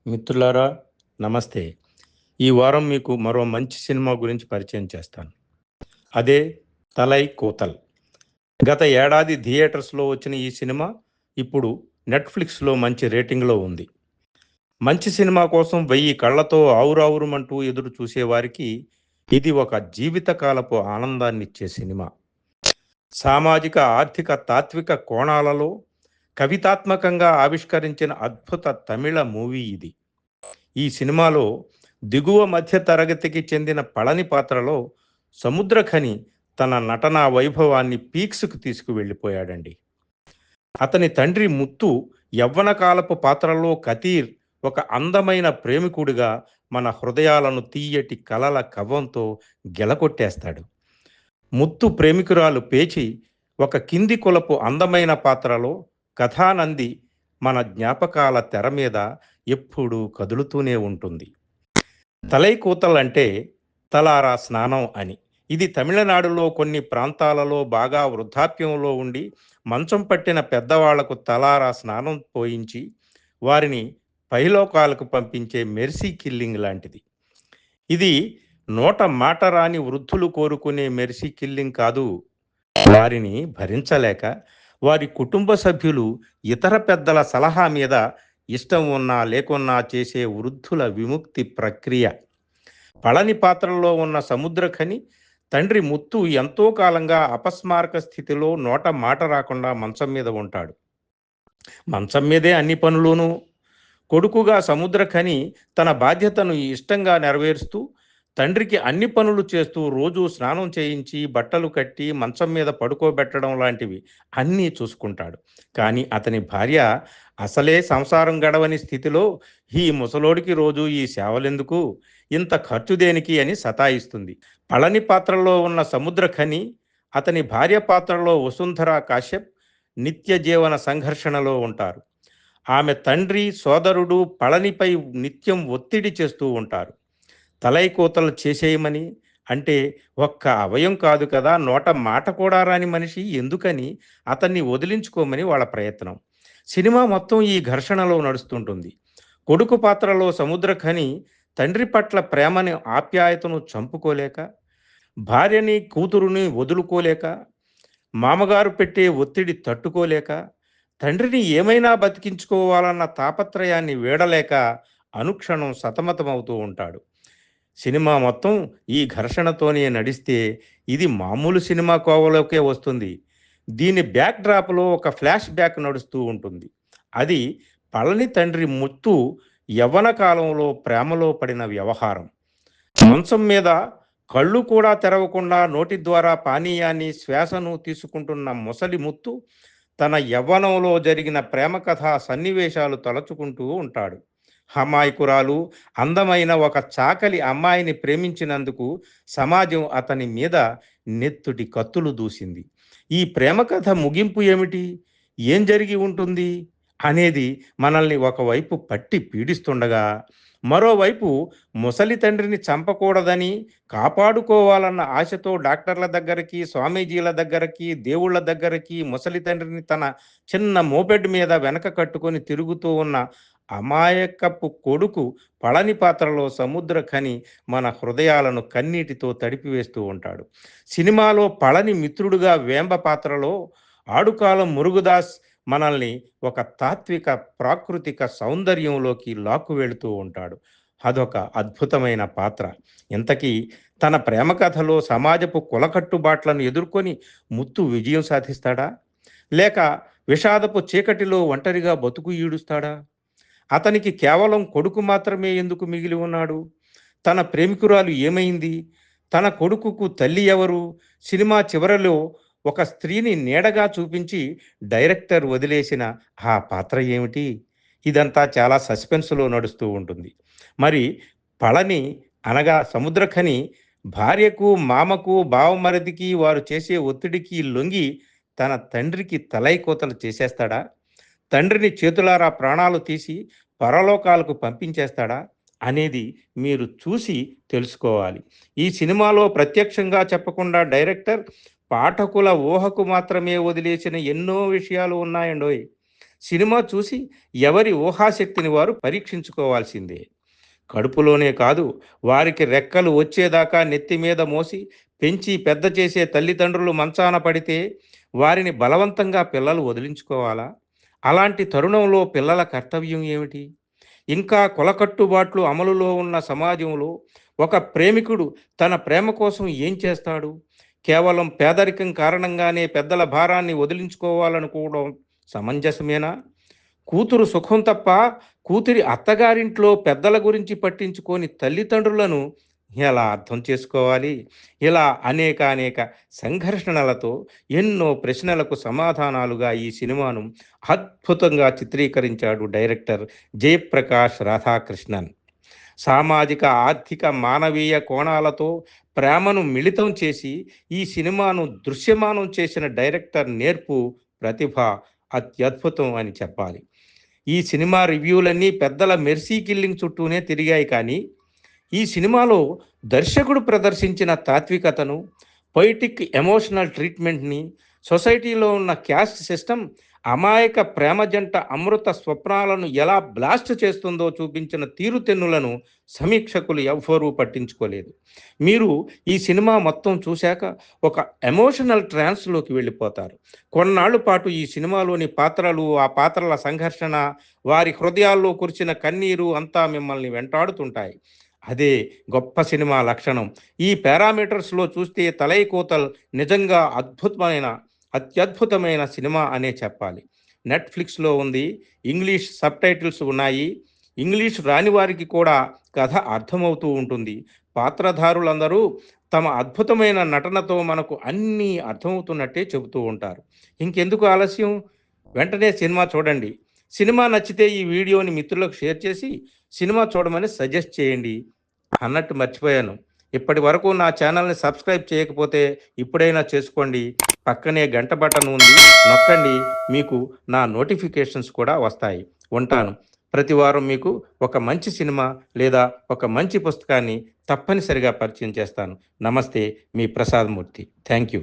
మిత్రులారా, నమస్తే. ఈ వారం మీకు మరో మంచి సినిమా గురించి పరిచయం చేస్తాను. అదే 'తలై కూతల్'. గత ఏడాది థియేటర్స్‌లో వచ్చిన ఈ సినిమా ఇప్పుడు నెట్‌ఫ్లిక్స్‌లో మంచి రేటింగ్‌లో ఉంది. మంచి సినిమా కోసం 1000 కళ్ళతో ఆవురావురుమంటూ ఎదురు చూసేవారికి ఇది ఒక జీవితకాలపు ఆనందాన్నిచ్చే సినిమా. సామాజిక, ఆర్థిక, తాత్విక కోణాలలో కవితాత్మకంగా ఆవిష్కరించిన అద్భుత తమిళ మూవీ ఇది. ఈ సినిమాలో దిగువ మధ్య తరగతికి చెందిన పళని పాత్రలో సముద్రఖని తన నటనా వైభవాన్ని పీక్స్‌కు తీసుకువెళ్ళిపోయాడండి. అతని తండ్రి ముత్తు యవ్వన కాలపు పాత్రలో కతీర్ ఒక అందమైన ప్రేమికుడిగా మన హృదయాలను తీయటి కలల కవ్వంతో గెలకొట్టేస్తాడు. ముత్తు ప్రేమికురాలు పేచి ఒక కింది కులపు అందమైన పాత్రలో కథానంది మన జ్ఞాపకాల తెర మీద ఎప్పుడూ కదులుతూనే ఉంటుంది. తలైకూతల్ అంటే తలారా స్నానం అని. ఇది తమిళనాడులో కొన్ని ప్రాంతాలలో బాగా వృద్ధాప్యంలో ఉండి మంచం పట్టిన పెద్దవాళ్లకు తలారా స్నానం పోయించి వారిని పైలోకాలకు పంపించే మెర్సీ కిల్లింగ్ లాంటిది. ఇది నోట మాట రాని వృద్ధులు కోరుకునే మెర్సీ కిల్లింగ్ కాదు. వారిని భరించలేక వారి కుటుంబ సభ్యులు ఇతర పెద్దల సలహా మీద ఇష్టం ఉన్నా లేకున్నా చేసే వృద్ధుల విముక్తి ప్రక్రియ. పళని పాత్రలో ఉన్న సముద్రఖని తండ్రి ముత్తు ఎంతో కాలంగా అపస్మారక స్థితిలో నోట మాట రాకుండా మంచం మీద ఉంటాడు. మంచం మీదే అన్ని పనులును. కొడుకుగా సముద్రఖని తన బాధ్యతను ఇష్టంగా నెరవేరుస్తూ తండ్రికి అన్ని పనులు చేస్తూ రోజు స్నానం చేయించి బట్టలు కట్టి మంచం మీద పడుకోబెట్టడం లాంటివి అన్నీ చూసుకుంటాడు. కానీ అతని భార్య అసలే సంసారం గడవని స్థితిలో ఈ ముసలోడికి రోజు ఈ సేవలెందుకు, ఇంత ఖర్చు దేనికి అని సతాయిస్తుంది. పళని పాత్రలో ఉన్న సముద్రఖని అతని భార్య పాత్రలో వసుంధర కాశ్యప్ నిత్య జీవన సంఘర్షణలో ఉంటారు. ఆమె తండ్రి సోదరుడు పళనిపై నిత్యం ఒత్తిడి చేస్తూ ఉంటారు. తలైకోతలు చేసేయమని. అంటే ఒక్క అవయం కాదు కదా, నోట మాట కూడా రాని మనిషి ఎందుకని అతన్ని వదిలించుకోమని వాళ్ళ ప్రయత్నం. సినిమా మొత్తం ఈ ఘర్షణలో నడుస్తుంటుంది. కొడుకు పాత్రలో సముద్రఖని తండ్రి పట్ల ప్రేమని ఆప్యాయతను చంపుకోలేక, భార్యని కూతురుని వదులుకోలేక, మామగారు పెట్టే ఒత్తిడి తట్టుకోలేక, తండ్రిని ఏమైనా బతికించుకోవాలన్న తాపత్రయాన్ని వీడలేక అనుక్షణం సతమతమవుతూ ఉంటాడు. సినిమా మొత్తం ఈ ఘర్షణతోనే నడిస్తే ఇది మామూలు సినిమా కోవలోకే వస్తుంది. దీని బ్యాక్ డ్రాప్లో ఒక ఫ్లాష్ బ్యాక్ నడుస్తూ ఉంటుంది. అది పళని తండ్రి ముత్తు యవ్వన కాలంలో ప్రేమలో పడిన వ్యవహారం. మంచం మీద కళ్ళు కూడా తెరవకుండా నోటి ద్వారా పానీయాన్ని శ్వాసను తీసుకుంటున్న ముసలి ముత్తు తన యవ్వనంలో జరిగిన ప్రేమ కథా సన్నివేశాలు తలచుకుంటూ ఉంటాడు. అమాయకురాలు అందమైన ఒక చాకలి అమ్మాయిని ప్రేమించినందుకు సమాజం అతని మీద నెత్తుటి కత్తులు దూసింది. ఈ ప్రేమ కథ ముగింపు ఏమిటి, ఏం జరిగి ఉంటుంది అనేది మనల్ని ఒకవైపు పట్టి పీడిస్తుండగా, మరోవైపు ముసలి తండ్రిని చంపకూడదని కాపాడుకోవాలన్న ఆశతో డాక్టర్ల దగ్గరికి, స్వామీజీల దగ్గరికి, దేవుళ్ళ దగ్గరికి ముసలి తండ్రిని తన చిన్న మోపెడ్ మీద వెనక కట్టుకొని తిరుగుతూ ఉన్న అమాయకపు కొడుకు పళని పాత్రలో సముద్రఖని మన హృదయాలను కన్నీటితో తడిపివేస్తూ ఉంటాడు. సినిమాలో పళని మిత్రుడుగా వేంబ పాత్రలో ఆడుకాలం మురుగుదాస్ మనల్ని ఒక తాత్విక ప్రాకృతిక సౌందర్యంలోకి లాక్కు వెళుతూ ఉంటాడు. అదొక అద్భుతమైన పాత్ర. ఇంతకీ తన ప్రేమ కథలో సమాజపు కులకట్టుబాట్లను ఎదుర్కొని ముత్తు విజయం సాధిస్తాడా, లేక విషాదపు చీకటిలో ఒంటరిగా బతుకు ఈడుస్తాడా? అతనికి కేవలం కొడుకు మాత్రమే ఎందుకు మిగిలి ఉన్నాడు? తన ప్రేమికురాలు ఏమైంది? తన కొడుకుకు తల్లి ఎవరు? సినిమా చివరలో ఒక స్త్రీని నీడగా చూపించి డైరెక్టర్ వదిలేసిన ఆ పాత్ర ఏమిటి? ఇదంతా చాలా సస్పెన్స్లో నడుస్తూ ఉంటుంది. మరి పళని అనగా సముద్రఖని భార్యకు, మామకు, బావమరిదికి వారు చేసే ఒత్తిడికి లొంగి తన తండ్రికి తలైకోతలు చేసేస్తాడా? తండ్రిని చేతులారా ప్రాణాలు తీసి పరలోకాలకు పంపించేస్తాడా అనేది మీరు చూసి తెలుసుకోవాలి. ఈ సినిమాలో ప్రత్యక్షంగా చెప్పకుండా డైరెక్టర్ పాఠకుల ఊహకు మాత్రమే వదిలేసిన ఎన్నో విషయాలు ఉన్నాయండోయ్. సినిమా చూసి ఎవరి ఊహాశక్తిని వారు పరీక్షించుకోవాల్సిందే. కడుపులోనే కాదు, వారికి రెక్కలు వచ్చేదాకా నెత్తి మీద మోసి పెంచి పెద్ద చేసే తల్లిదండ్రులు మంచాన పడితే వారిని బలవంతంగా పిల్లలు వదిలించుకోవాలా? అలాంటి తరుణంలో పిల్లల కర్తవ్యం ఏమిటి? ఇంకా కులకట్టుబాట్లు అమలులో ఉన్న సమాజంలో ఒక ప్రేమికుడు తన ప్రేమ కోసం ఏం చేస్తాడు? కేవలం పేదరికం కారణంగానే పెద్దల భారాన్ని వదిలించుకోవాలనుకోవడం సమంజసమేనా? కూతురు సుఖం తప్ప కూతురి అత్తగారింట్లో పెద్దల గురించి పట్టించుకొని తల్లిదండ్రులను ఎలా అర్థం చేసుకోవాలి? ఇలా అనేక సంఘర్షణలతో ఎన్నో ప్రశ్నలకు సమాధానాలుగా ఈ సినిమాను అద్భుతంగా చిత్రీకరించాడు డైరెక్టర్ జయప్రకాష్ రాధాకృష్ణన్. సామాజిక, ఆర్థిక, మానవీయ కోణాలతో ప్రేమను మిళితం చేసి ఈ సినిమాను దృశ్యమానం చేసిన డైరెక్టర్ నేర్పు, ప్రతిభ అత్యద్భుతం అని చెప్పాలి. ఈ సినిమా రివ్యూలన్నీ పెద్దల మెర్సీ కిల్లింగ్ చుట్టూనే తిరిగాయి, కానీ ఈ సినిమాలో దర్శకుడు ప్రదర్శించిన తాత్వికతను, పొయిటిక్ ఎమోషనల్ ట్రీట్మెంట్ని, సొసైటీలో ఉన్న క్యాస్ట్ సిస్టమ్ అమాయక ప్రేమ జంట అమృత స్వప్నాలను ఎలా బ్లాస్ట్ చేస్తుందో చూపించిన తీరుతెన్నులను సమీక్షకులు ఎవ్వరూ పట్టించుకోలేదు. మీరు ఈ సినిమా మొత్తం చూశాక ఒక ఎమోషనల్ ట్రాన్స్లోకి వెళ్ళిపోతారు. కొన్నాళ్ల పాటు ఈ సినిమాలోని పాత్రలు, ఆ పాత్రల సంఘర్షణ, వారి హృదయాల్లో కురిసిన కన్నీరు అంతా మిమ్మల్ని వెంటాడుతుంటాయి. అదే గొప్ప సినిమా లక్షణం. ఈ పారామీటర్స్లో చూస్తే తలై కోతల్ నిజంగా అత్యద్భుతమైన సినిమా అనే చెప్పాలి. నెట్ఫ్లిక్స్లో ఉంది, ఇంగ్లీష్ సబ్‌టైటిల్స్ ఉన్నాయి. ఇంగ్లీష్ రాని వారికి కూడా కథ అర్థమవుతూ ఉంటుంది. పాత్రధారులందరూ తమ అద్భుతమైన నటనతో మనకు అన్నీ అర్థమవుతున్నట్టే చెబుతూ ఉంటారు. ఇంకెందుకు ఆలస్యం? వెంటనే సినిమా చూడండి. సినిమా నచ్చితే ఈ వీడియోని మిత్రులకు షేర్ చేసి సినిమా చూడమని సజెస్ట్ చేయండి. అన్నట్టు మర్చిపోయాను. ఇప్పటి వరకు నా ఛానల్ని సబ్స్క్రైబ్ చేయకపోతే ఇప్పుడైనా చేసుకోండి. పక్కనే గంట బటన్ ఉంది, నొక్కండి. మీకు నా నోటిఫికేషన్స్ కూడా వస్తాయి. ఉంటాను. ప్రతి వారం మీకు ఒక మంచి సినిమా లేదా ఒక మంచి పుస్తకాన్ని తప్పనిసరిగా పరిచయం చేస్తాను. నమస్తే, మీ ప్రసాద్ మూర్తి. Thank you.